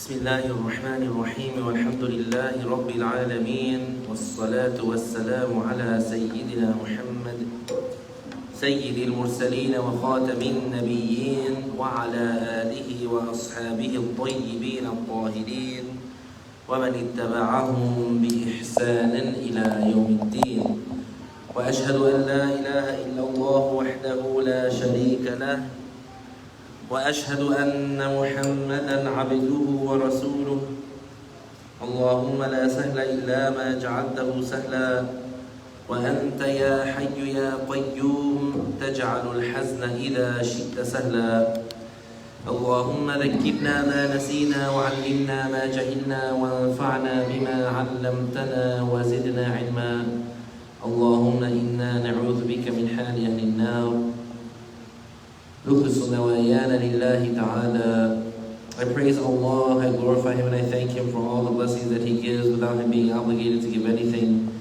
بسم الله الرحمن الرحيم والحمد لله رب العالمين والصلاة والسلام على سيدنا محمد سيد المرسلين وخاتم النبيين وعلى آله وأصحابه الطيبين الطاهرين ومن اتبعهم بإحسان إلى يوم الدين وأشهد أن لا إله إلا الله وحده لا شريك له وأشهد أن محمدًا عبده ورسوله اللهم لا سهل إلا ما جعلته سهلا وأنت يا حي يا قيوم تجعل الحزن إذا شئت سهلا اللهم ذكرنا ما نسينا وعلمنا ما جهلنا وانفعنا بما علمتنا وزدنا علما اللهم إنا نعوذ بك من حال أهل النار نخلص نوايانا لله تعالى. I praise Allah, I glorify Him, and I thank Him for all the blessings that He gives without Him being obligated to give anything.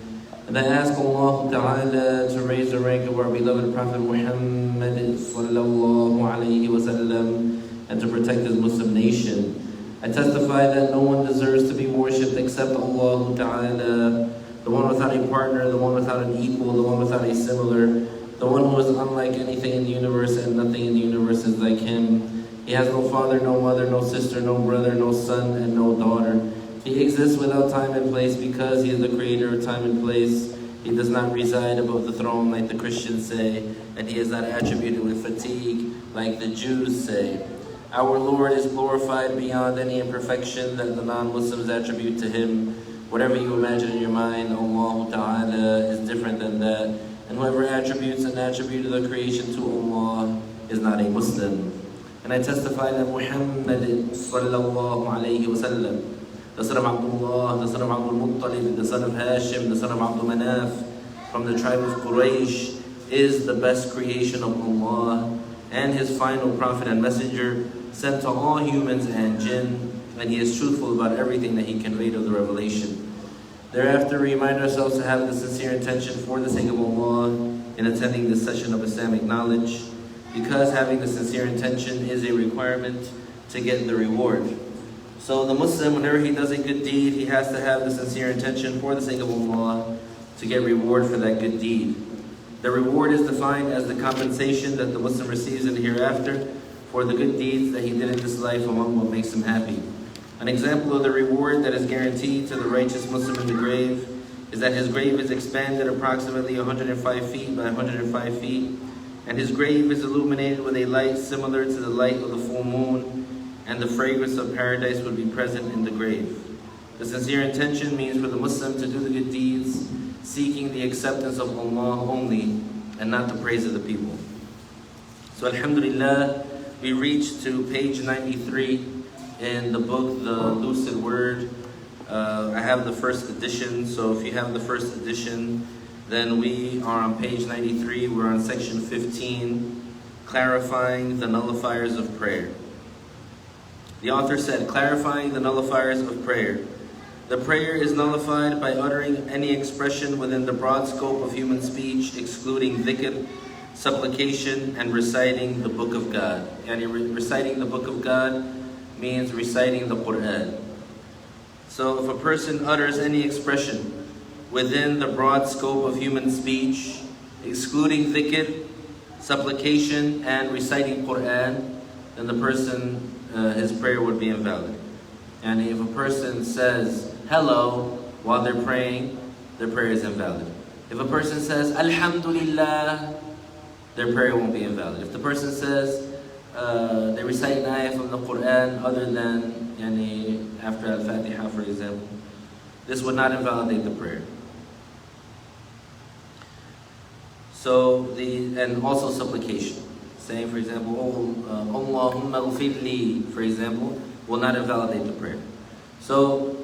And I ask Allah Ta'ala to raise the rank of our beloved Prophet Muhammad sallallahu alayhi wa sallam and to protect His Muslim nation. I testify that no one deserves to be worshipped except Allah Ta'ala, the one without a partner, the one without an equal, the one without a similar, the one who is unlike anything in the universe and nothing in the universe is like Him. He has no father, no mother, no sister, no brother, no son, and no daughter. He exists without time and place because He is the creator of time and place. He does not reside above the throne like the Christians say, and He is not attributed with fatigue like the Jews say. Our Lord is glorified beyond any imperfection that the non-Muslims attribute to Him. Whatever you imagine in your mind, Allah Ta'ala is different than that. And whoever attributes an attribute of the creation to Allah is not a Muslim. And I testify that Muhammad sallallahu alayhi wa sallam, the son of Abdullah, the son of Abdul Muttalib, the son of Hashim, the son of Abdul Manaf, from the tribe of Quraysh, is the best creation of Allah and His final prophet and messenger, sent to all humans and jinn, and He is truthful about everything that He conveyed of the revelation. Thereafter, we remind ourselves to have the sincere intention for the sake of Allah in attending this session of Islamic knowledge, because having the sincere intention is a requirement to get the reward. So the Muslim, whenever he does a good deed, he has to have the sincere intention for the sake of Allah to get reward for that good deed. The reward is defined as the compensation that the Muslim receives in the hereafter for the good deeds that he did in this life among what makes him happy. An example of the reward that is guaranteed to the righteous Muslim in the grave is that his grave is expanded approximately 105 feet by 105 feet, and his grave is illuminated with a light similar to the light of the full moon, and the fragrance of paradise would be present in the grave. The sincere intention means for the Muslim to do the good deeds, seeking the acceptance of Allah only, and not the praise of the people. So alhamdulillah, we reached to page 93 in the book, the Lucid Word. I have the first edition, so if you have the first edition, then we are on page 93. We're on section 15, clarifying the nullifiers of prayer. The author said, clarifying the nullifiers of prayer. The prayer is nullified by uttering any expression within the broad scope of human speech, excluding dhikr, supplication, and reciting the book of God. Yani reciting the book of God means reciting the Quran. So if a person utters any expression within the broad scope of human speech, excluding dhikr, supplication, and reciting Quran, then the person, his prayer would be invalid. And if a person says hello while they're praying, their prayer is invalid. If a person says Alhamdulillah, their prayer won't be invalid. If the person says they recite an ayah from the Quran other than after Al-Fatiha, for example, this would not invalidate the prayer. And also supplication. Saying, for example, Allahumma ghfirli, for example, will not invalidate the prayer. So,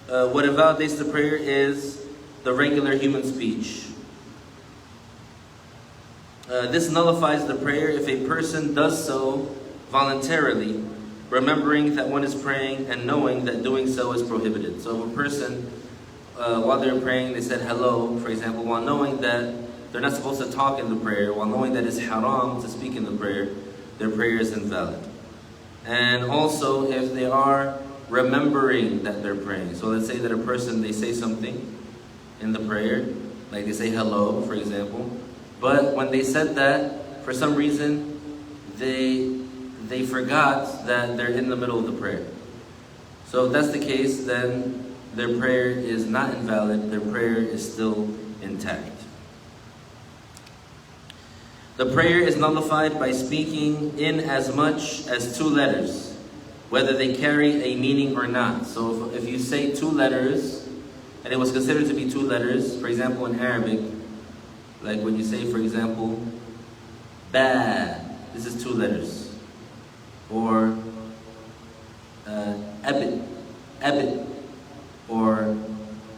what invalidates the prayer is the regular human speech. This nullifies the prayer if a person does so voluntarily, remembering that one is praying and knowing that doing so is prohibited. So if a person, while they're praying, they said hello, for example, while knowing that they're not supposed to talk in the prayer, while knowing that it's haram to speak in the prayer, their prayer is invalid. And also if they are remembering that they're praying. So let's say that a person, they say something in the prayer, like they say hello, for example, but when they said that, for some reason, they forgot that they're in the middle of the prayer. So if that's the case, then their prayer is not invalid, their prayer is still intact. The prayer is nullified by speaking in as much as 2 letters, whether they carry a meaning or not. So if you say 2 letters, and it was considered to be 2 letters, for example in Arabic, like when you say, for example, ba, this is 2 letters. Or abid. Or,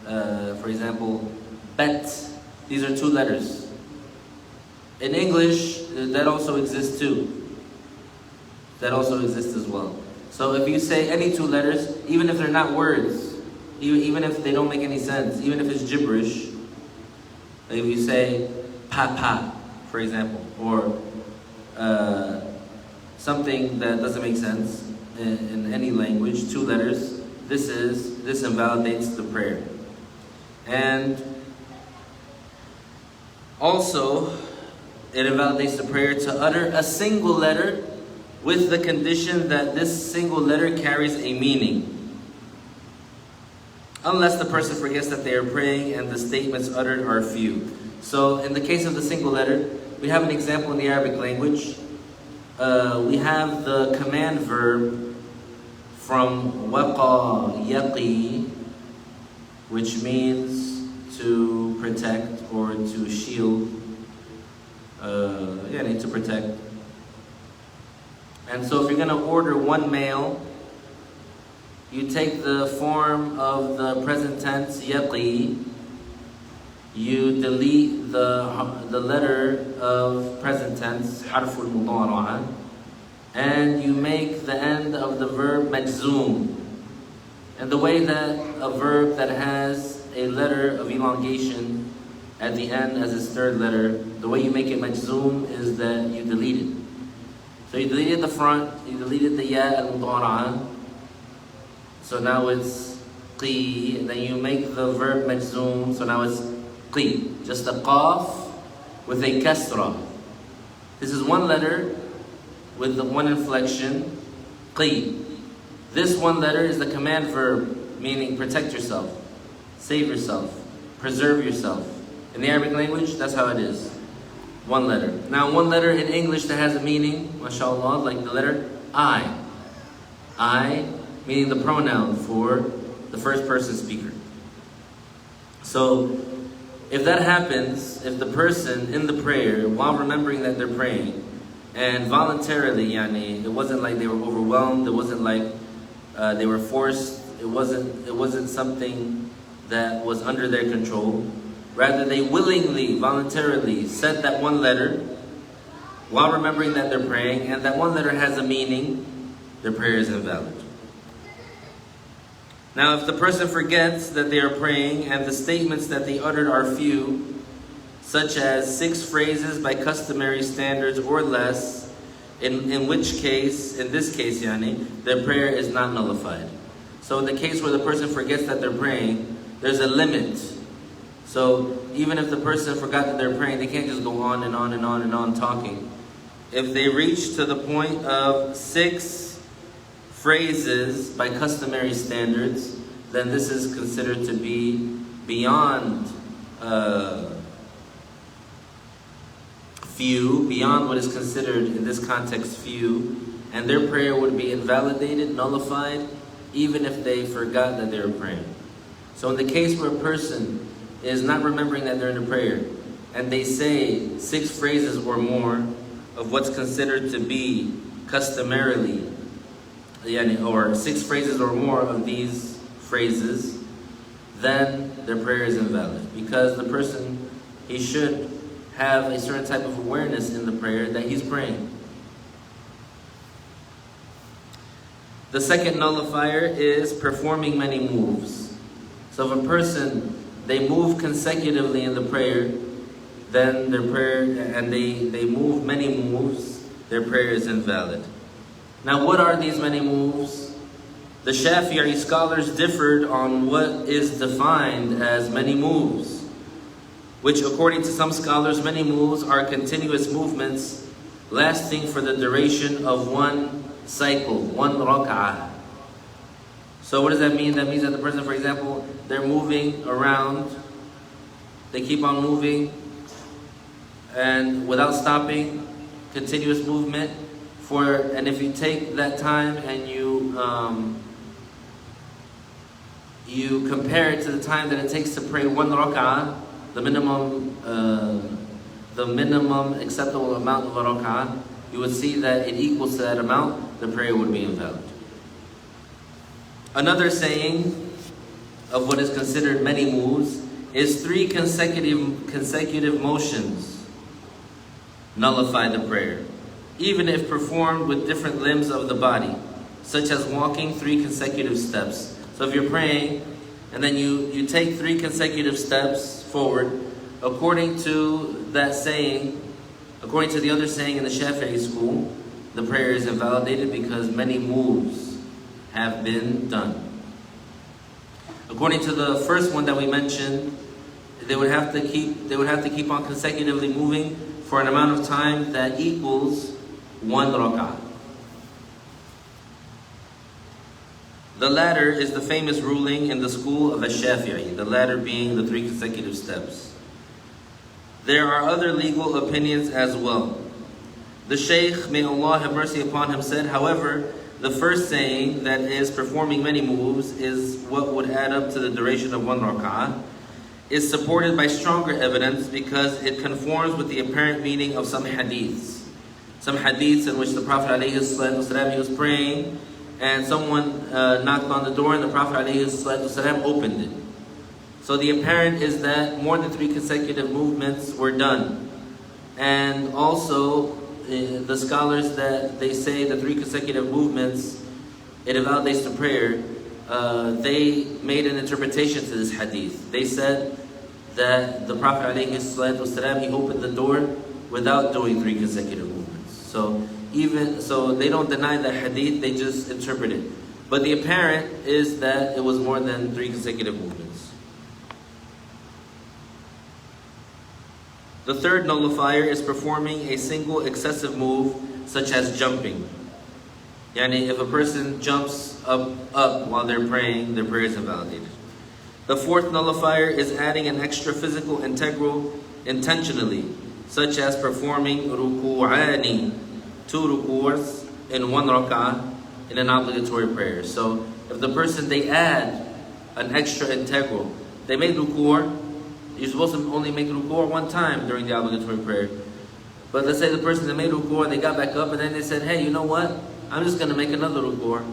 for example, bet. These are 2 letters. In English, that also exists too. That also exists as well. So if you say any 2 letters, even if they're not words, even if they don't make any sense, even if it's gibberish, like if you say pa, for example, or something that doesn't make sense in any language, 2 letters, this invalidates the prayer. And also, it invalidates the prayer to utter a single letter with the condition that this single letter carries a meaning, unless the person forgets that they are praying and the statements uttered are few. So in the case of the single letter, we have an example in the Arabic language. We have the command verb from waqa, yaqi, which means to protect or to shield. To protect. And so if you're going to order 1 meal, you take the form of the present tense, yaqi, you delete the letter of present tense, harful mudara'a, and you make the end of the verb majzoom. And the way that a verb that has a letter of elongation at the end as its 3rd letter, the way you make it majzoom is that you delete it. So you deleted the front, you deleted the ya al-mudara'a, so now it's qi, and then you make the verb majzoom, so now it's qi. Just a qaf with a kasra. This is 1 letter with the 1 inflection, qi. This 1 letter is the command verb, meaning protect yourself, save yourself, preserve yourself. In the Arabic language, that's how it is. 1 letter. Now 1 letter in English that has a meaning, mashallah, like the letter I. I, meaning the pronoun for the first person speaker. So, if that happens, if the person in the prayer, while remembering that they're praying, and voluntarily, it wasn't like they were overwhelmed, it wasn't like they were forced, it wasn't something that was under their control. Rather, they willingly, voluntarily said that 1 letter while remembering that they're praying, and that 1 letter has a meaning, their prayer is invalid. Now, if the person forgets that they are praying and the statements that they uttered are few, such as 6 phrases by customary standards or less, in this case, their prayer is not nullified. So in the case where the person forgets that they're praying, there's a limit. So even if the person forgot that they're praying, they can't just go on and on and on and on talking. If they reach to the point of 6 phrases by customary standards, then this is considered to be beyond few, beyond what is considered in this context few, and their prayer would be invalidated, nullified, even if they forgot that they were praying. So in the case where a person is not remembering that they're in a prayer, and they say 6 phrases or more of what's considered to be customarily, or 6 phrases or more of these phrases, then their prayer is invalid. Because the person, he should have a certain type of awareness in the prayer that he's praying. The second nullifier is performing many moves. So if a person, they move consecutively in the prayer, then their prayer, and they move many moves, their prayer is invalid. Now what are these many moves? The Shafi'i scholars differed on what is defined as many moves, which according to some scholars, many moves are continuous movements lasting for the duration of one cycle, one rak'ah. So what does that mean? That means that the person, for example, they're moving around, they keep on moving, and without stopping, continuous movement, and if you take that time and you compare it to the time that it takes to pray one rak'ah, the minimum acceptable amount of a rak'ah, you would see that it equals to that amount, the prayer would be invalid. Another saying of what is considered many moves is 3 consecutive motions nullify the prayer, even if performed with different limbs of the body, such as walking 3 consecutive steps. So if you're praying and then you take 3 consecutive steps forward, according to that saying, according to the other saying in the Shafi'i school, the prayer is invalidated because many moves have been done. According to the first one that we mentioned, they would have to keep on consecutively moving for an amount of time that equals 1 rak'ah. The latter is the famous ruling in the school of Ash-Shafi'i, the latter being the 3 consecutive steps. There are other legal opinions as well. The Shaykh, may Allah have mercy upon him, said, however, the first saying, that is performing many moves, is what would add up to the duration of 1 rak'ah, is supported by stronger evidence because it conforms with the apparent meaning of some hadiths. Some hadiths in which the Prophet ﷺ, he was praying and someone knocked on the door and the Prophet ﷺ opened it. So the apparent is that more than 3 consecutive movements were done. And also the scholars that they say the 3 consecutive movements, it invalidates the prayer, they made an interpretation to this hadith. They said that the Prophet ﷺ, he opened the door without doing 3 consecutive movements. So they don't deny the hadith, they just interpret it. But the apparent is that it was more than 3 consecutive movements. The third nullifier is performing a single excessive move, such as jumping. Yani if a person jumps up while they're praying, their prayer is invalidated. The fourth nullifier is adding an extra physical integral intentionally, such as performing ruku'ani, 2 ruku'as in 1 rak'ah in an obligatory prayer. So if the person, they add an extra integral, they made ruku', you're supposed to only make ruku' 1 time during the obligatory prayer. But let's say the person that made ruku', they got back up and then they said, hey, you know what? I'm just going to make another ruku'.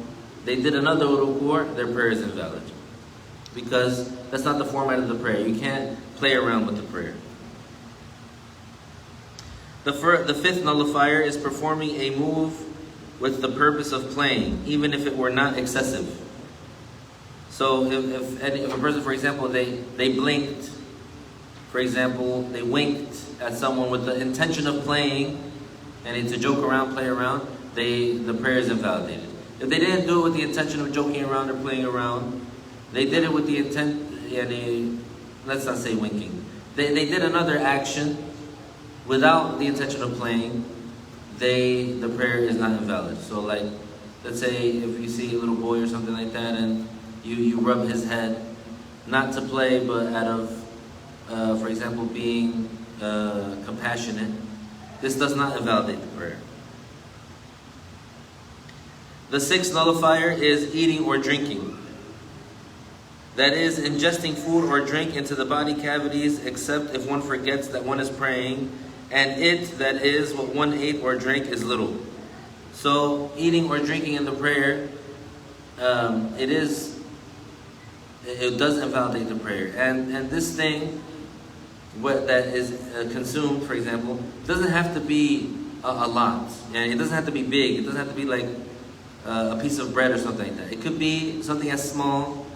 They did another ruku', their prayer is invalid. Because that's not the format of the prayer. You can't play around with the prayer. The fifth nullifier is performing a move with the purpose of playing, even if it were not excessive. So if a person, for example, they blinked, for example, they winked at someone with the intention of playing, and to joke around, play around, the prayer is invalidated. If they didn't do it with the intention of joking around or playing around, they did it with the intent, let's not say winking. They did another action without the intention of playing, the prayer is not invalid. So like, let's say if you see a little boy or something like that and you rub his head, not to play but out of, for example, being compassionate, this does not invalidate the prayer. The sixth nullifier is eating or drinking. that is, ingesting food or drink into the body cavities, except if one forgets that one is praying, and it, that is, what one ate or drank, is little. So, eating or drinking in the prayer, it does invalidate the prayer. And this thing that is consumed, for example, doesn't have to be a lot. And it doesn't have to be big. It doesn't have to be like a piece of bread or something like that. It could be something as small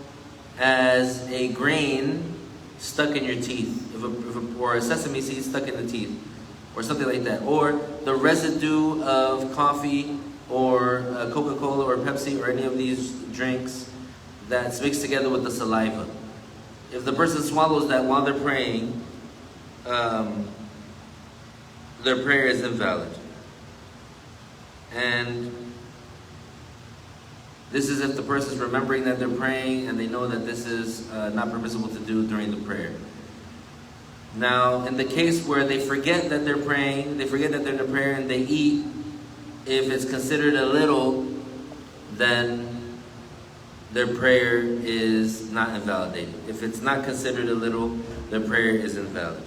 as a grain stuck in your teeth, or a sesame seed stuck in the teeth, or something like that. Or the residue of coffee or Coca-Cola or Pepsi or any of these drinks that's mixed together with the saliva. If the person swallows that while they're praying, their prayer is invalid. And this is if the person is remembering that they're praying and they know that this is not permissible to do during the prayer. Now, in the case where they forget that they're praying, they forget that they're in the prayer and they eat, if it's considered a little, then their prayer is not invalidated. If it's not considered a little, their prayer is invalid.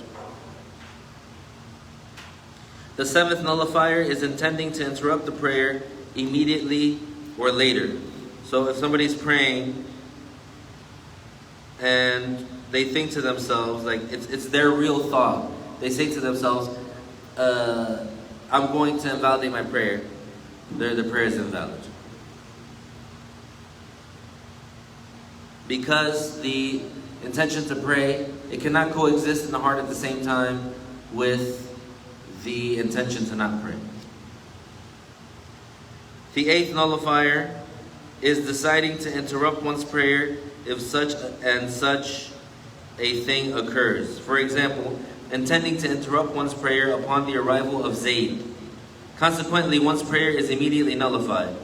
The seventh nullifier is intending to interrupt the prayer immediately or later. So if somebody's praying and they think to themselves, like it's their real thought, they say to themselves, I'm going to invalidate my prayer, the prayer is invalid. Because the intention to pray, it cannot coexist in the heart at the same time with the intention to not pray. The eighth nullifier is deciding to interrupt one's prayer if such and such a thing occurs. For example, intending to interrupt one's prayer upon the arrival of Zayd. Consequently, one's prayer is immediately nullified.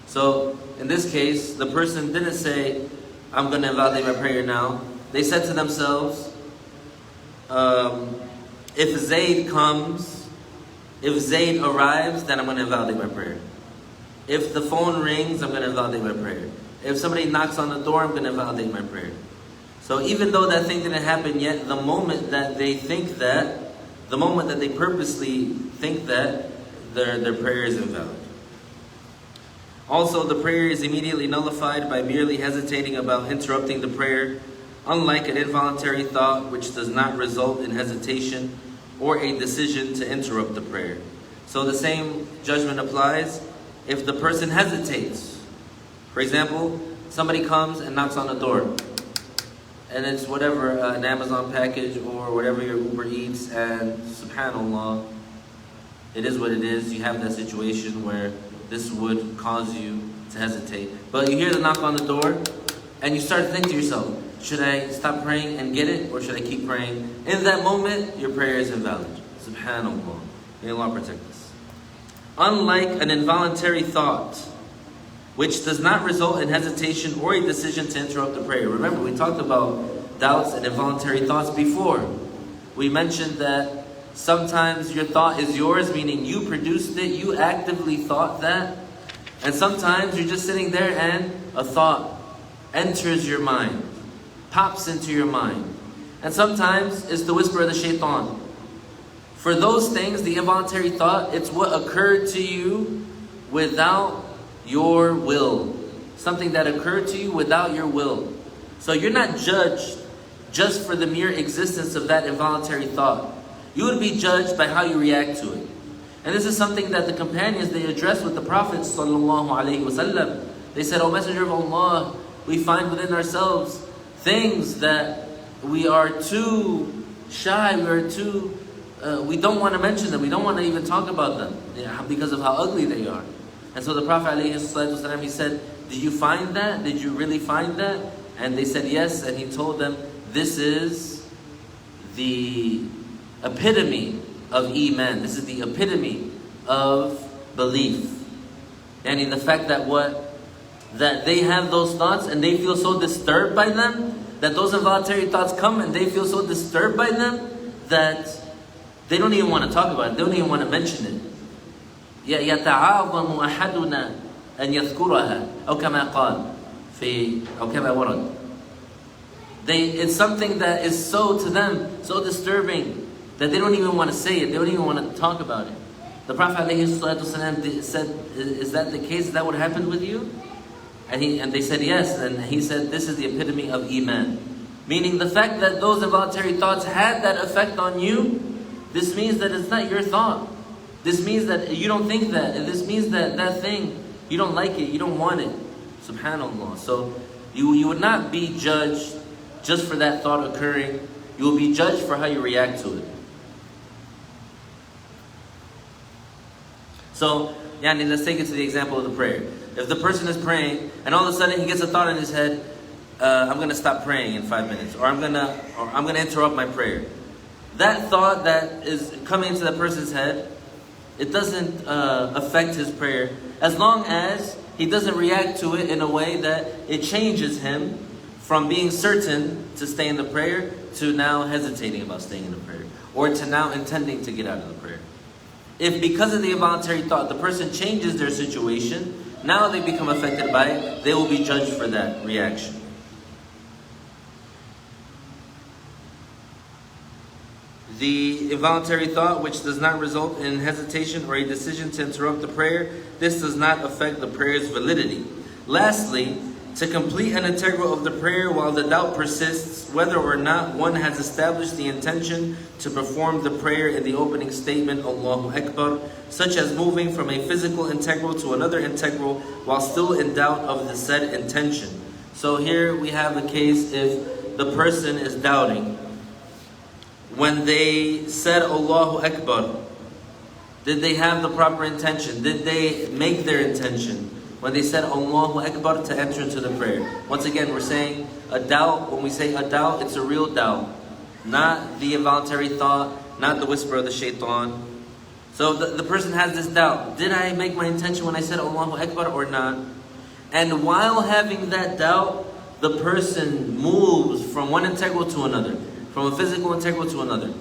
So, in this case, the person didn't say, I'm going to invalidate my prayer now. They said to themselves, if Zayd comes, if Zayd arrives, then I'm going to invalidate my prayer. If the phone rings, I'm going to invalidate my prayer. If somebody knocks on the door, I'm going to invalidate my prayer. So even though that thing didn't happen yet, the moment that they think that, the moment that they purposely think that, their prayer is invalid. Also, the prayer is immediately nullified by merely hesitating about interrupting the prayer, unlike an involuntary thought which does not result in hesitation or a decision to interrupt the prayer. So the same judgment applies if the person hesitates. For example, somebody comes and knocks on the door, and it's whatever, an Amazon package or whatever your Uber Eats, and subhanAllah, it is what it is. You have that situation where this would cause you to hesitate. But you hear the knock on the door, and you start to think to yourself, should I stop praying and get it, or should I keep praying? In that moment, your prayer is invalid. SubhanAllah. May Allah protect us. Unlike an involuntary thought, which does not result in hesitation or a decision to interrupt the prayer. Remember, we talked about doubts and involuntary thoughts before. We mentioned that sometimes your thought is yours, meaning you produced it, you actively thought that. And sometimes you're just sitting there and a thought enters your mind, pops into your mind. And sometimes it's the whisper of the shaitan. For those things, the involuntary thought, it's what occurred to you without your will. Something that occurred to you without your will. So you're not judged just for the mere existence of that involuntary thought. You would be judged by how you react to it. And this is something that the companions, they addressed with the Prophet ﷺ. They said, O Messenger of Allah, we find within ourselves things that we are too shy, we don't want to mention them, we don't want to even talk about them because of how ugly they are. And so the Prophet ﷺ, he said, did you find that? Did you really find that? And they said yes, and he told them, this is the epitome of Iman. This is the epitome of belief. And in the fact that they have those thoughts and they feel so disturbed by them, that those involuntary thoughts come and they feel so disturbed by them that they don't even want to talk about it. They don't even want to mention it. يَتَعَاظَمُ أَحَدُنَا أَنْ يَذْكُرَهَا أو كما قال أو كما ورد. It's something that is so to them, so disturbing, that they don't even want to say it, they don't even want to talk about it. The Prophet ﷺ said, is that the case? That would happen with you? And they said yes, and he said, this is the epitome of Iman. Meaning the fact that those involuntary thoughts had that effect on you, this means that it's not your thought. This means that you don't think that. And this means that that thing, you don't like it, you don't want it. Subhanallah. So you would not be judged just for that thought occurring. You will be judged for how you react to it. So, let's take it to the example of the prayer. If the person is praying and all of a sudden he gets a thought in his head, I'm going to stop praying in 5 minutes, or I'm going to interrupt my prayer. That thought that is coming into that person's head, it doesn't affect his prayer as long as he doesn't react to it in a way that it changes him from being certain to stay in the prayer to now hesitating about staying in the prayer, or to now intending to get out of the prayer. If because of the involuntary thought the person changes their situation, now they become affected by it, they will be judged for that reaction. The involuntary thought which does not result in hesitation or a decision to interrupt the prayer, this does not affect the prayer's validity. Lastly, to complete an integral of the prayer while the doubt persists whether or not one has established the intention to perform the prayer in the opening statement, Allahu Akbar, such as moving from a physical integral to another integral while still in doubt of the said intention. So here we have a case if the person is doubting. When they said Allahu Akbar, did they have the proper intention? Did they make their intention when they said Allahu Akbar to enter into the prayer? Once again, we're saying a doubt. When we say a doubt, it's a real doubt, not the involuntary thought, not the whisper of the shaitan. So the person has this doubt. Did I make my intention when I said Allahu Akbar or not? And while having that doubt, the person moves from one integral to another, from a physical integral to another.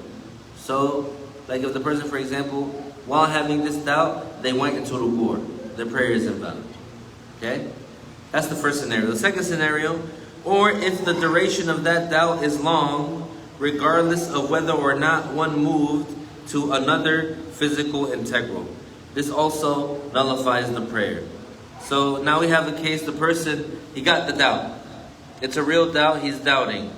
So, like if the person, for example, while having this doubt, they went into ruku', their prayer is invalid. Okay? That's the first scenario. The second scenario, or if the duration of that doubt is long, regardless of whether or not one moved to another physical integral. This also nullifies the prayer. So now we have the case, the person, he got the doubt. It's a real doubt, he's doubting.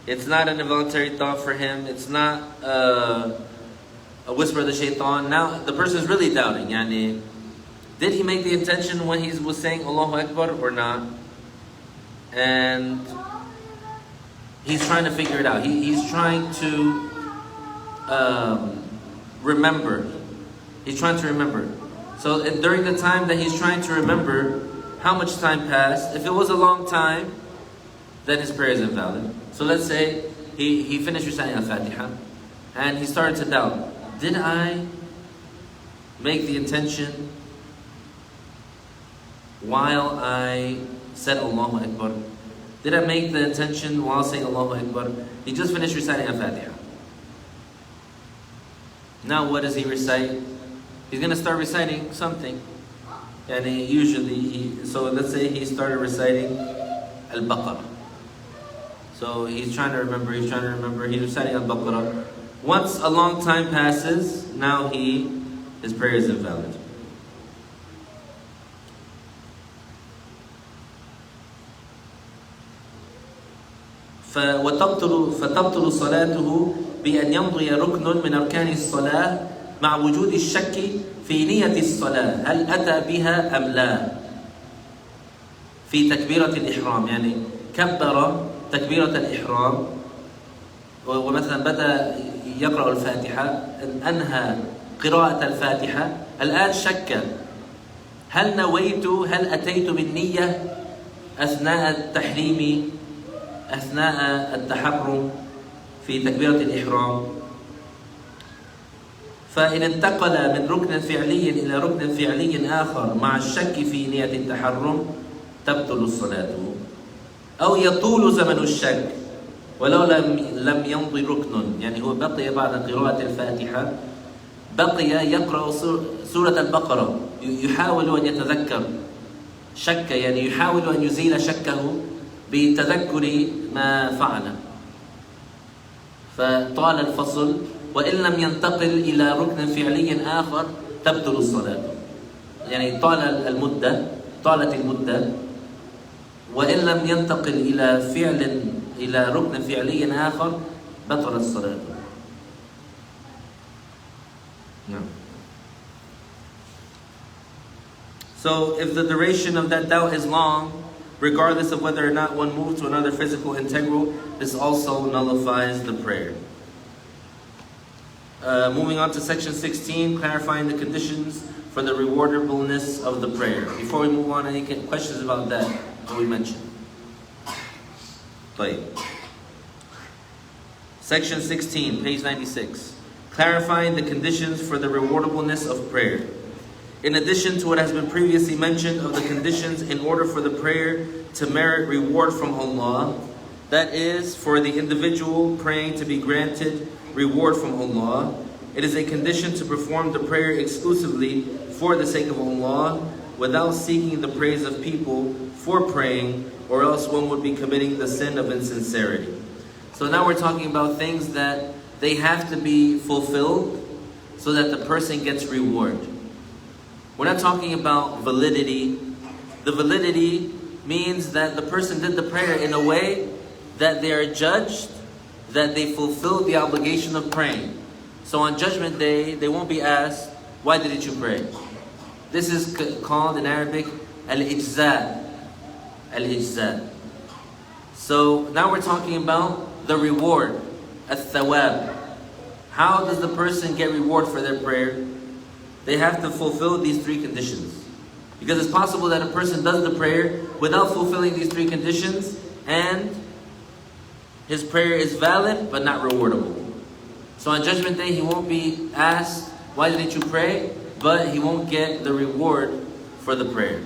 It's not an involuntary thought for him. It's not a whisper of the shaitan. Now the person is really doubting. Did he make the intention when he was saying Allahu Akbar or not? And he's trying to figure it out. He's trying to remember. He's trying to remember. So during the time that he's trying to remember, how much time passed? If it was a long time, then his prayer is invalid. So let's say he finished reciting Al-Fatiha and he started to doubt. Did I make the intention while I said Allahu Akbar? Did I make the intention while saying Allahu Akbar? He just finished reciting Al-Fatiha. Now what does he recite? He's going to start reciting something. And so let's say he started reciting Al-Baqarah. So he's trying to remember, he's reciting Al-Baqarah. Once a long time passes, now his prayer is invalid. فتبطل صلاته بأن يمضي ركن من أركان الصلاة مع وجود الشك في نية الصلاة هل أتى بها أم لا في تكبيرة الإحرام. كبر تكبيرة الإحرام ومثلا بدأ يقرأ الفاتحة، أنهى قراءة الفاتحة، الآن شك هل نويت، هل أتيت بالنية أثناء التحريم، أثناء التحرم في تكبيرة الإحرام. فإن انتقل من ركن فعلي إلى ركن فعلي آخر مع الشك في نية التحرم تبطل الصلاة، أو يطول زمن الشك ولو لم يمضي ركن. هو بقي بعد قراءة الفاتحة بقي يقرأ سورة البقرة، يحاول أن يتذكر شك، يحاول أن يزيل شكه بتذكر ما فعل، فطال الفصل وإن لم ينتقل إلى ركن فعلي آخر تبطل الصلاة. يعني طالت المدة وإن لم ينتقل إلى ركن فعلي آخر بطل الصلاة. So if the duration of that doubt is long, regardless of whether or not one moves to another physical integral, this also nullifies the prayer. Moving on to section 16, clarifying the conditions for the rewardableness of the prayer. Before we move on, any questions about that we mentioned? Section 16, page 96. Clarifying the conditions for the rewardableness of prayer. In addition to what has been previously mentioned of the conditions in order for the prayer to merit reward from Allah, that is, for the individual praying to be granted reward from Allah, it is a condition to perform the prayer exclusively for the sake of Allah, without seeking the praise of people for praying, or else one would be committing the sin of insincerity. So now we're talking about things that they have to be fulfilled so that the person gets reward. We're not talking about validity. The validity means that the person did the prayer in a way that they are judged, that they fulfilled the obligation of praying. So on Judgment Day, they won't be asked, why didn't you pray? This is called in Arabic, al-ijza. Al-ijza. So now we're talking about the reward, al-thawab. How does the person get reward for their prayer? They have to fulfill these three conditions. Because it's possible that a person does the prayer without fulfilling these three conditions, and his prayer is valid but not rewardable. So on Judgment Day, he won't be asked, why didn't you pray? But he won't get the reward for the prayer.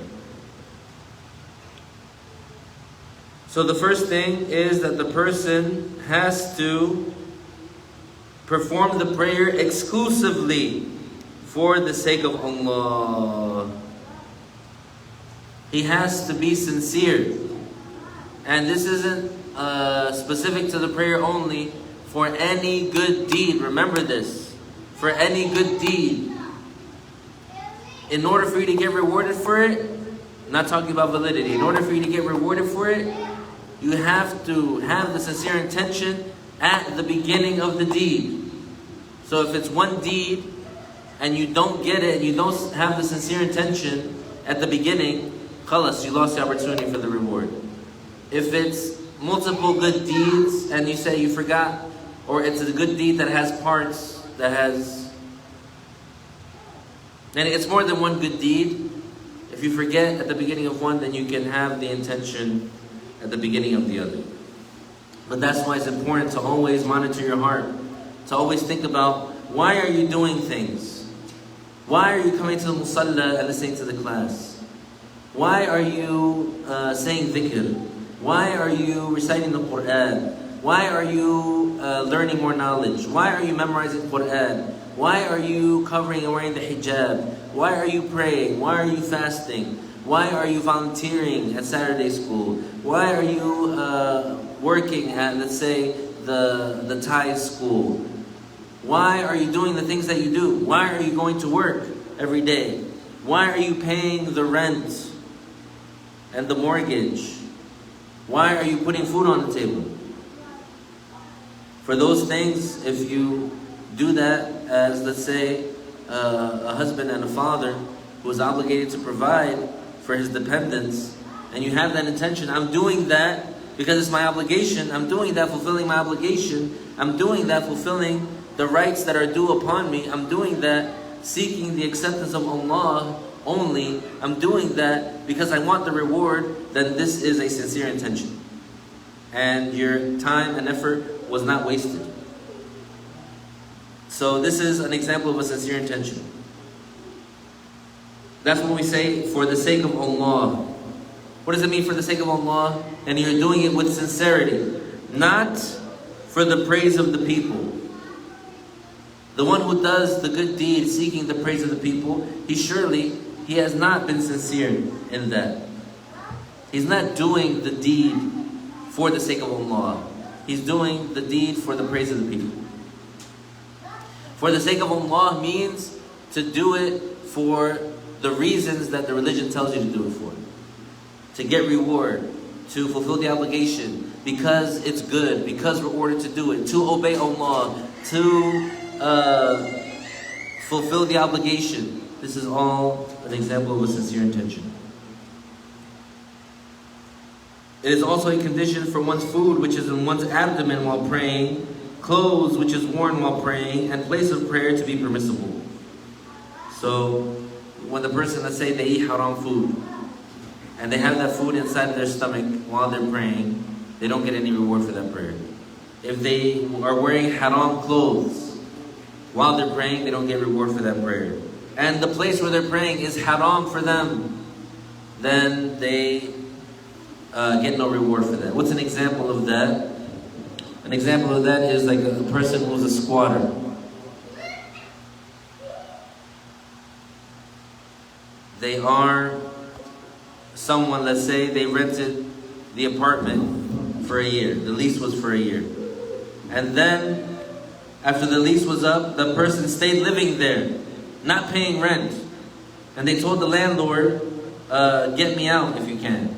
So the first thing is that the person has to perform the prayer exclusively for the sake of Allah. He has to be sincere. And this isn't specific to the prayer only. For any good deed, remember this. For any good deed, in order for you to get rewarded for it, I'm not talking about validity, in order for you to get rewarded for it, you have to have the sincere intention at the beginning of the deed. So if it's one deed, and you don't get it, and you don't have the sincere intention at the beginning, khalas, you lost the opportunity for the reward. If it's multiple good deeds, and you say you forgot, or it's a good deed that has parts, and it's more than one good deed, if you forget at the beginning of one, then you can have the intention at the beginning of the other. But that's why it's important to always monitor your heart, to always think about, why are you doing things? Why are you coming to the musalla and listening to the class? Why are you saying dhikr? Why are you reciting the Quran? Why are you learning more knowledge? Why are you memorizing Quran? Why are you covering and wearing the hijab? Why are you praying? Why are you fasting? Why are you volunteering at Saturday school? Why are you working at, let's say, the Thai school? Why are you doing the things that you do? Why are you going to work every day? Why are you paying the rent and the mortgage? Why are you putting food on the table? For those things, if you do that as, let's say, a husband and a father who is obligated to provide for his dependents, and you have that intention, I'm doing that because it's my obligation, I'm doing that fulfilling my obligation, I'm doing that fulfilling the rights that are due upon me, I'm doing that seeking the acceptance of Allah only, I'm doing that because I want the reward, then this is a sincere intention. And your time and effort was not wasted. So this is an example of a sincere intention. That's when we say, for the sake of Allah. What does it mean, for the sake of Allah? And you're doing it with sincerity, not for the praise of the people. The one who does the good deed seeking the praise of the people, he has not been sincere in that. He's not doing the deed for the sake of Allah. He's doing the deed for the praise of the people. For the sake of Allah means to do it for the reasons that the religion tells you to do it for. To get reward, to fulfill the obligation, because it's good, because we're ordered to do it, to obey Allah, to fulfill the obligation. This is all an example of a sincere intention. It is also a condition for one's food, which is in one's abdomen while praying, clothes, which is worn while praying, and place of prayer to be permissible. So, when the person, let's say they eat haram food, and they have that food inside their stomach while they're praying, they don't get any reward for that prayer. If they are wearing haram clothes while they're praying, they don't get reward for that prayer. And the place where they're praying is haram for them, then they get no reward for that. What's an example of that? An example of that is like a person who's a squatter. They are someone, let's say they rented the apartment for a year. The lease was for a year. And then, after the lease was up, the person stayed living there, not paying rent. And they told the landlord, get me out if you can.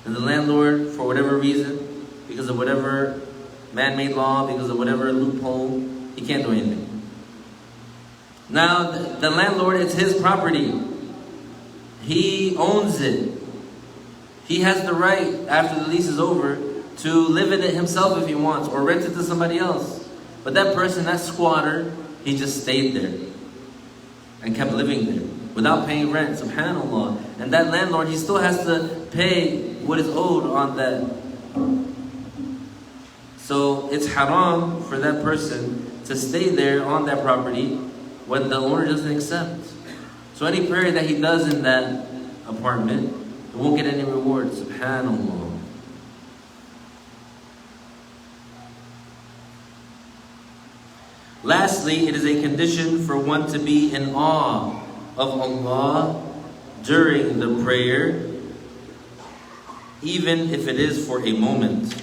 And the landlord, for whatever reason, because of whatever man-made law, because of whatever loophole, he can't do anything. Now, the landlord, it's his property. He owns it. He has the right, after the lease is over, to live in it himself if he wants, or rent it to somebody else. But that person, that squatter, he just stayed there and kept living there without paying rent, subhanAllah. And that landlord, he still has to pay what is owed on that. So it's haram for that person to stay there on that property when the owner doesn't accept. So any prayer that he does in that apartment, he won't get any reward, subhanAllah. Lastly, it is a condition for one to be in awe of Allah during the prayer, even if it is for a moment.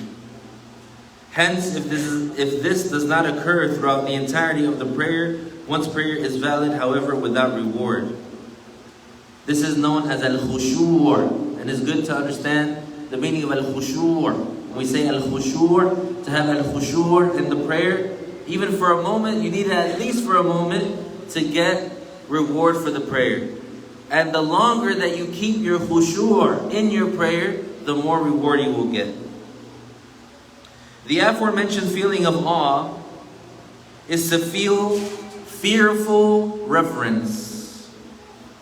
Hence, if this does not occur throughout the entirety of the prayer, one's prayer is valid, however, without reward. This is known as al-khushu', and it's good to understand the meaning of al-khushu'. When we say al-khushu', to have al-khushu' in the prayer, even for a moment, you need it at least for a moment to get reward for the prayer. And the longer that you keep your khushu' in your prayer, the more reward you will get. The aforementioned feeling of awe is to feel fearful reverence.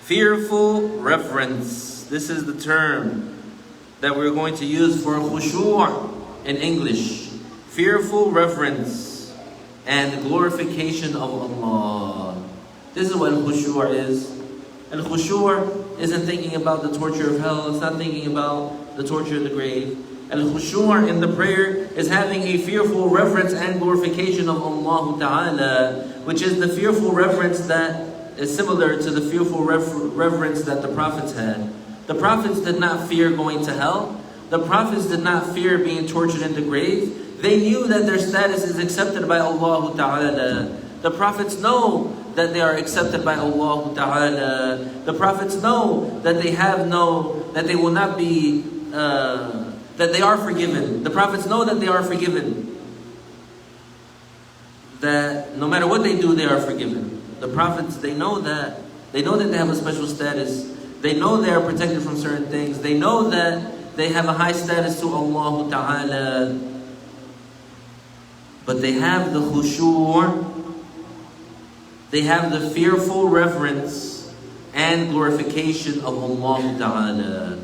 Fearful reverence. This is the term that we're going to use for khushu' in English. Fearful reverence and glorification of Allah. This is what khushu' is. And khushu' isn't thinking about the torture of hell. It's not thinking about the torture of the grave. Al-khushu' in the prayer is having a fearful reverence and glorification of Allah Ta'ala, which is the fearful reverence that is similar to the fearful reverence that the prophets had. The prophets did not fear going to hell. The prophets did not fear being tortured in the grave. They knew that their status is accepted by Allah Ta'ala. The prophets know that they are accepted by Allah Ta'ala. The prophets know that that they will not be, that they are forgiven. The prophets know that they are forgiven. That no matter what they do, they are forgiven. The prophets, they know that. They know that they have a special status. They know they are protected from certain things. They know that they have a high status to Allah Ta'ala. But they have the khushu', they have the fearful reverence and glorification of Allah Ta'ala.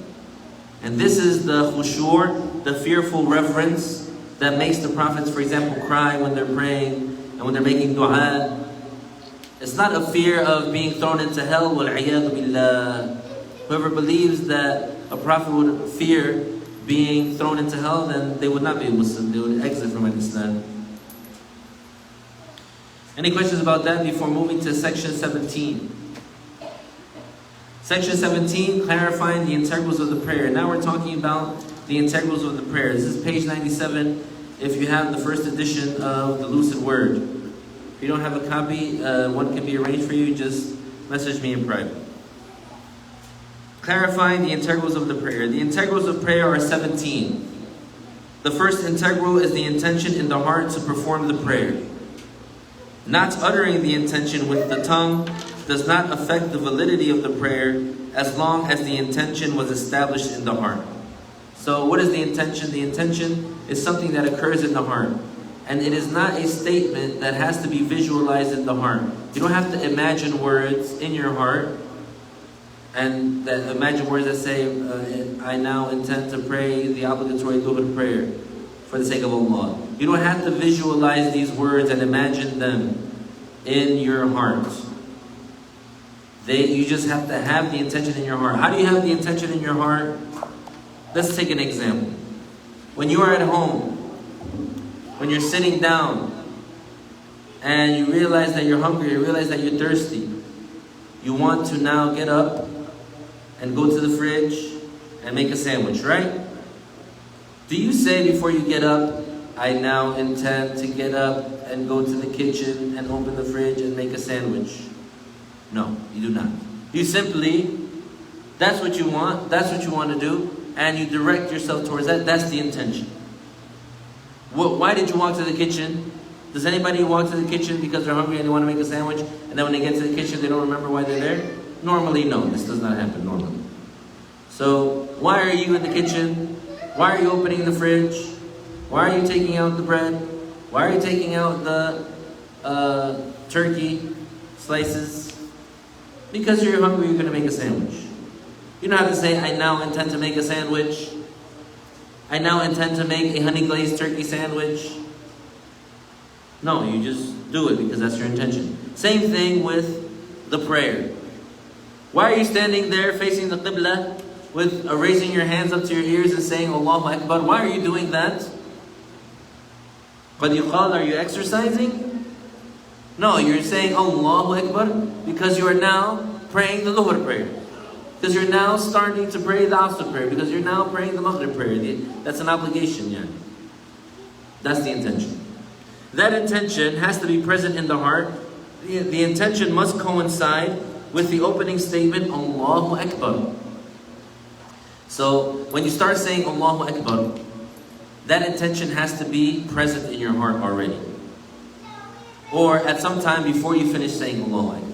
And this is the khushu', the fearful reverence that makes the prophets, for example, cry when they're praying and when they're making dua. It's not a fear of being thrown into hell, wal-'iyadhu billah. Whoever believes that a prophet would fear being thrown into hell, then they would not be a Muslim. They would exit from Islam. Any questions about that before moving to section 17? Section 17, clarifying the integrals of the prayer. Now we're talking about the integrals of the prayer. This is page 97 if you have the first edition of the Lucid Word. If you don't have a copy, one can be arranged for you. Just message me in private. Clarifying the integrals of the prayer. The integrals of prayer are 17. The first integral is the intention in the heart to perform the prayer. Not uttering the intention with the tongue does not affect the validity of the prayer as long as the intention was established in the heart. So what is the intention? The intention is something that occurs in the heart. And it is not a statement that has to be visualized in the heart. You don't have to imagine words in your heart and that imagine words that say, I now intend to pray the obligatory Dhuhr prayer for the sake of Allah. You don't have to visualize these words and imagine them in your heart. You just have to have the intention in your heart. How do you have the intention in your heart? Let's take an example. When you are at home, when you're sitting down, and you realize that you're hungry, you realize that you're thirsty, you want to now get up and go to the fridge and make a sandwich, right? Do you say before you get up, I now intend to get up and go to the kitchen and open the fridge and make a sandwich? No, you do not. You simply, that's what you want to do, and you direct yourself towards that. That's the intention. Why did you walk to the kitchen? Does anybody walk to the kitchen because they're hungry and they want to make a sandwich, and then when they get to the kitchen they don't remember why they're there? Normally, no. This does not happen normally. So, why are you in the kitchen? Why are you opening the fridge? Why are you taking out the bread? Why are you taking out the turkey slices? Because you're hungry, you're going to make a sandwich. You don't have to say, I now intend to make a sandwich. I now intend to make a honey glazed turkey sandwich. No, you just do it because that's your intention. Same thing with the prayer. Why are you standing there facing the Qibla with raising your hands up to your ears and saying Allahu Akbar? Why are you doing that? Qad yuqal, are you exercising? No, you're saying Allahu Akbar because you are now praying the Dhuhr prayer. Because you're now starting to pray the Asr prayer. Because you're now praying the Maghrib prayer. That's an obligation, yeah. That's the intention. That intention has to be present in the heart. The intention must coincide with the opening statement, Allahu Akbar. So, when you start saying Allahu Akbar, that intention has to be present in your heart already. Or at some time before you finish saying Allahu Akbar.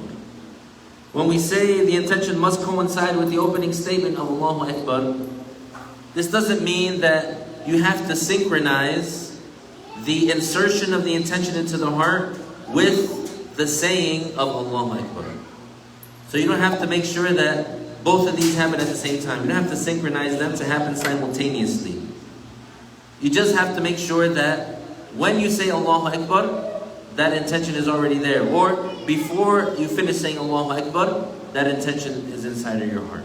When we say the intention must coincide with the opening statement of Allahu Akbar, this doesn't mean that you have to synchronize the insertion of the intention into the heart with the saying of Allahu Akbar. So you don't have to make sure that both of these happen at the same time. You don't have to synchronize them to happen simultaneously. You just have to make sure that when you say Allahu Akbar, that intention is already there. Or before you finish saying Allahu Akbar, that intention is inside of your heart.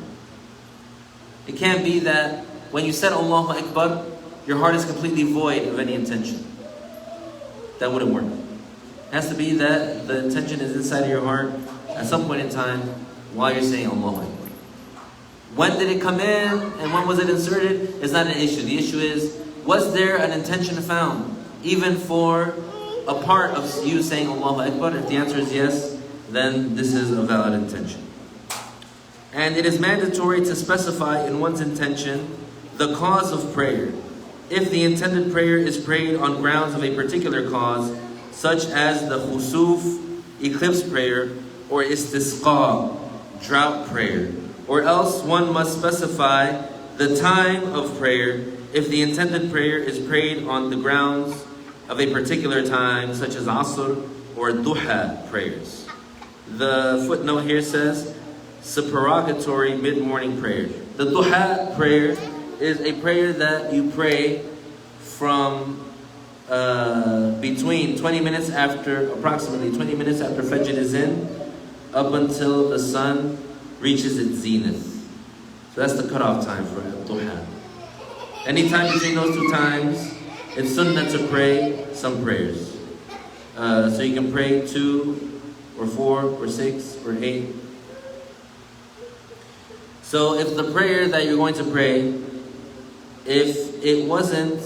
It can't be that when you said Allahu Akbar, your heart is completely void of any intention. That wouldn't work. It has to be that the intention is inside of your heart at some point in time while you're saying Allahu Akbar. When did it come in and when was it inserted? It's not an issue. The issue is, was there an intention found even for a part of you saying Allahu Akbar? If the answer is yes, then this is a valid intention. And it is mandatory to specify in one's intention the cause of prayer. If the intended prayer is prayed on grounds of a particular cause, such as the khusuf, eclipse prayer, or istisqa, drought prayer, or else one must specify the time of prayer if the intended prayer is prayed on the grounds of a particular time, such as Asr or Duha prayers. The footnote here says, supererogatory mid-morning prayer. The Duha prayer is a prayer that you pray from between 20 minutes after, approximately 20 minutes after Fajr is in, up until the sun reaches its zenith. So that's the cutoff time for Duha. Anytime between those two times, it's sunnah to pray some prayers. So you can pray 2 or 4 or 6 or 8. So if the prayer that you're going to pray if it wasn't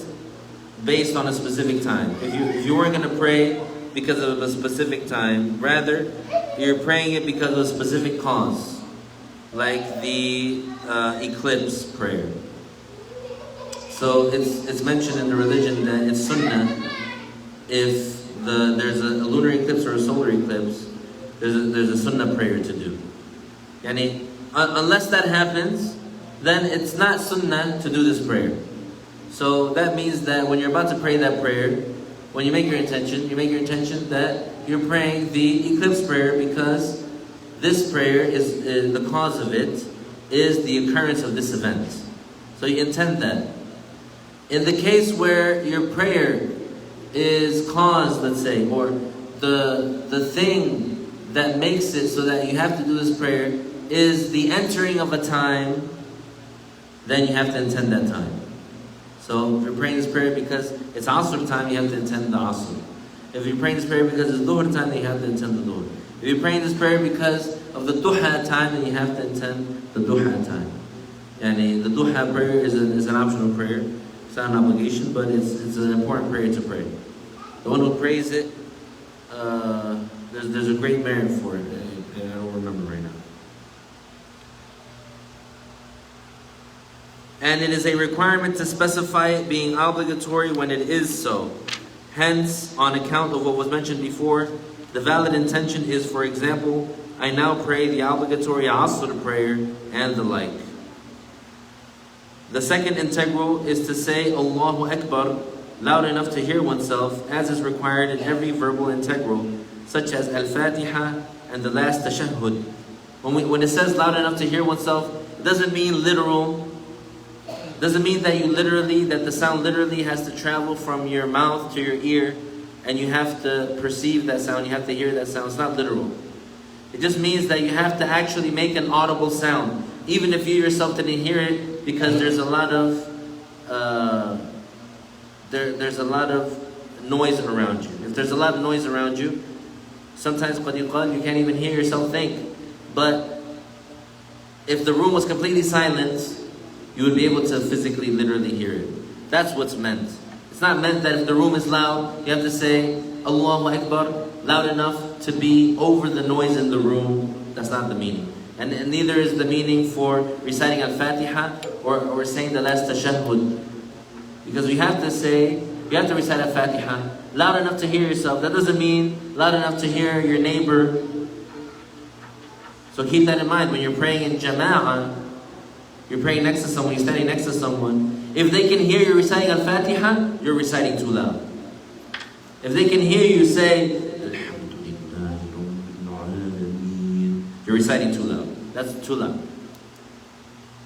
based on a specific time. If you weren't going to pray because of a specific time, rather you're praying it because of a specific cause, like the eclipse prayer. So it's mentioned in the religion that it's sunnah if there's a lunar eclipse or a solar eclipse, there's a sunnah prayer to do. Yani, unless that happens, then it's not sunnah to do this prayer. So that means that when you're about to pray that prayer, when you make your intention that you're praying the eclipse prayer because this prayer is the cause of it is the occurrence of this event. So you intend that. In the case where your prayer is caused, let's say, or the thing that makes it so that you have to do this prayer is the entering of a time, then you have to intend that time. So if you're praying this prayer because it's Asr time, you have to intend the Asr. If you're praying this prayer because it's Dhuhr time, then you have to intend the Dhuhr. If you're praying this prayer because of the Duha time, then you have to intend the Duha time. Yani the Duha prayer is an optional prayer. It's not an obligation, but it's an important prayer to pray. The one who prays it, there's a great merit for it. I don't remember right now. And it is a requirement to specify it being obligatory when it is so. Hence, on account of what was mentioned before, the valid intention is, for example, I now pray the obligatory Asr prayer and the like. The second integral is to say Allahu Akbar loud enough to hear oneself, as is required in every verbal integral, such as Al-Fatiha and the last Tashahhud. When it says loud enough to hear oneself, it doesn't mean literal. Doesn't mean that that the sound literally has to travel from your mouth to your ear and you have to perceive that sound, you have to hear that sound. It's not literal. It just means that you have to actually make an audible sound, even if you yourself didn't hear it, because there's a lot of there's a lot of noise around you. If there's a lot of noise around you, sometimes you can't even hear yourself think. But if the room was completely silent, you would be able to physically, literally hear it. That's what's meant. It's not meant that if the room is loud, you have to say Allahu Akbar loud enough to be over the noise in the room. That's not the meaning. And neither is the meaning for reciting Al-Fatiha or saying the last Tashahhud. Because you have to recite Al-Fatiha loud enough to hear yourself. That doesn't mean loud enough to hear your neighbor. So keep that in mind when you're praying in Jama'ah. You're praying next to someone, you're standing next to someone. If they can hear you reciting Al-Fatiha, you're reciting too loud. If they can hear you say, you're reciting too loud. That's too loud.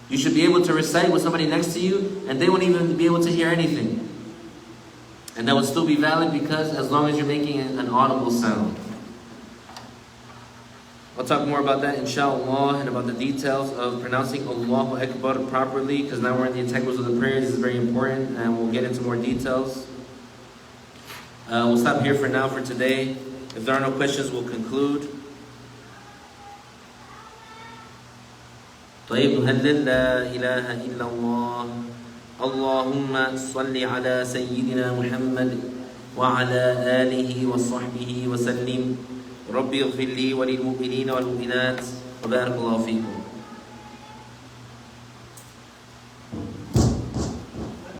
You should be able to recite with somebody next to you, and they won't even be able to hear anything. And that would still be valid because as long as you're making an audible sound. I'll talk more about that inshallah and about the details of pronouncing Allahu Akbar properly, because now we're in the integrals of the prayer. This is very important and we'll get into more details. We'll stop here for now for today. If there are no questions, we'll conclude. طيب نهلل لا إله إلا الله اللهم صل على سيدنا محمد وعلى آله وصحبه وسلم ربي اغفر لي وللمؤمنين والمؤمنات وبارك الله فيكم.